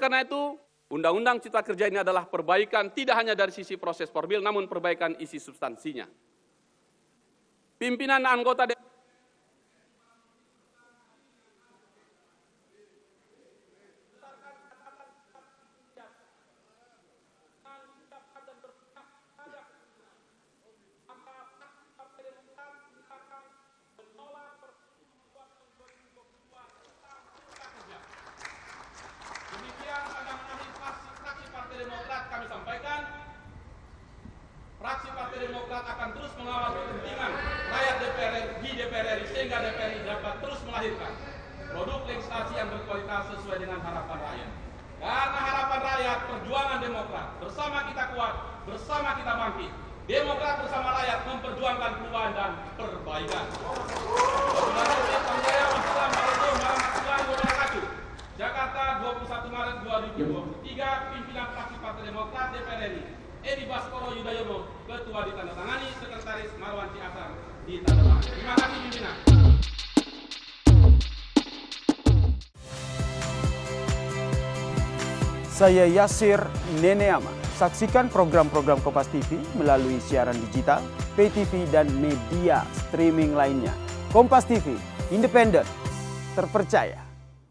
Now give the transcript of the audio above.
karena itu, Undang-Undang Cipta Kerja ini adalah perbaikan tidak hanya dari sisi proses formil, namun perbaikan isi substansinya. Pimpinan anggota kami sampaikan, fraksi Partai Demokrat akan terus mengawal kepentingan rakyat di DPR RI sehingga DPR RI dapat terus melahirkan produk legislasi yang berkualitas sesuai dengan harapan rakyat. Karena harapan rakyat, perjuangan Demokrat, bersama kita kuat, bersama kita bangkit. Demokrat bersama rakyat memperjuangkan perubahan dan perbaikan. Jakarta 21 Maret 2023, pimpinan fraksi Partai Demokrat DPR RI, Edi Baskoro Yudhoyono, Ketua ditandatangani, Sekretaris Marwanti Asar ditandatangani. Terima kasih pimpinan. Saya Yasir Neneama. Saksikan program-program Kompas TV melalui siaran digital, pay TV, dan media streaming lainnya. Kompas TV, independen, terpercaya.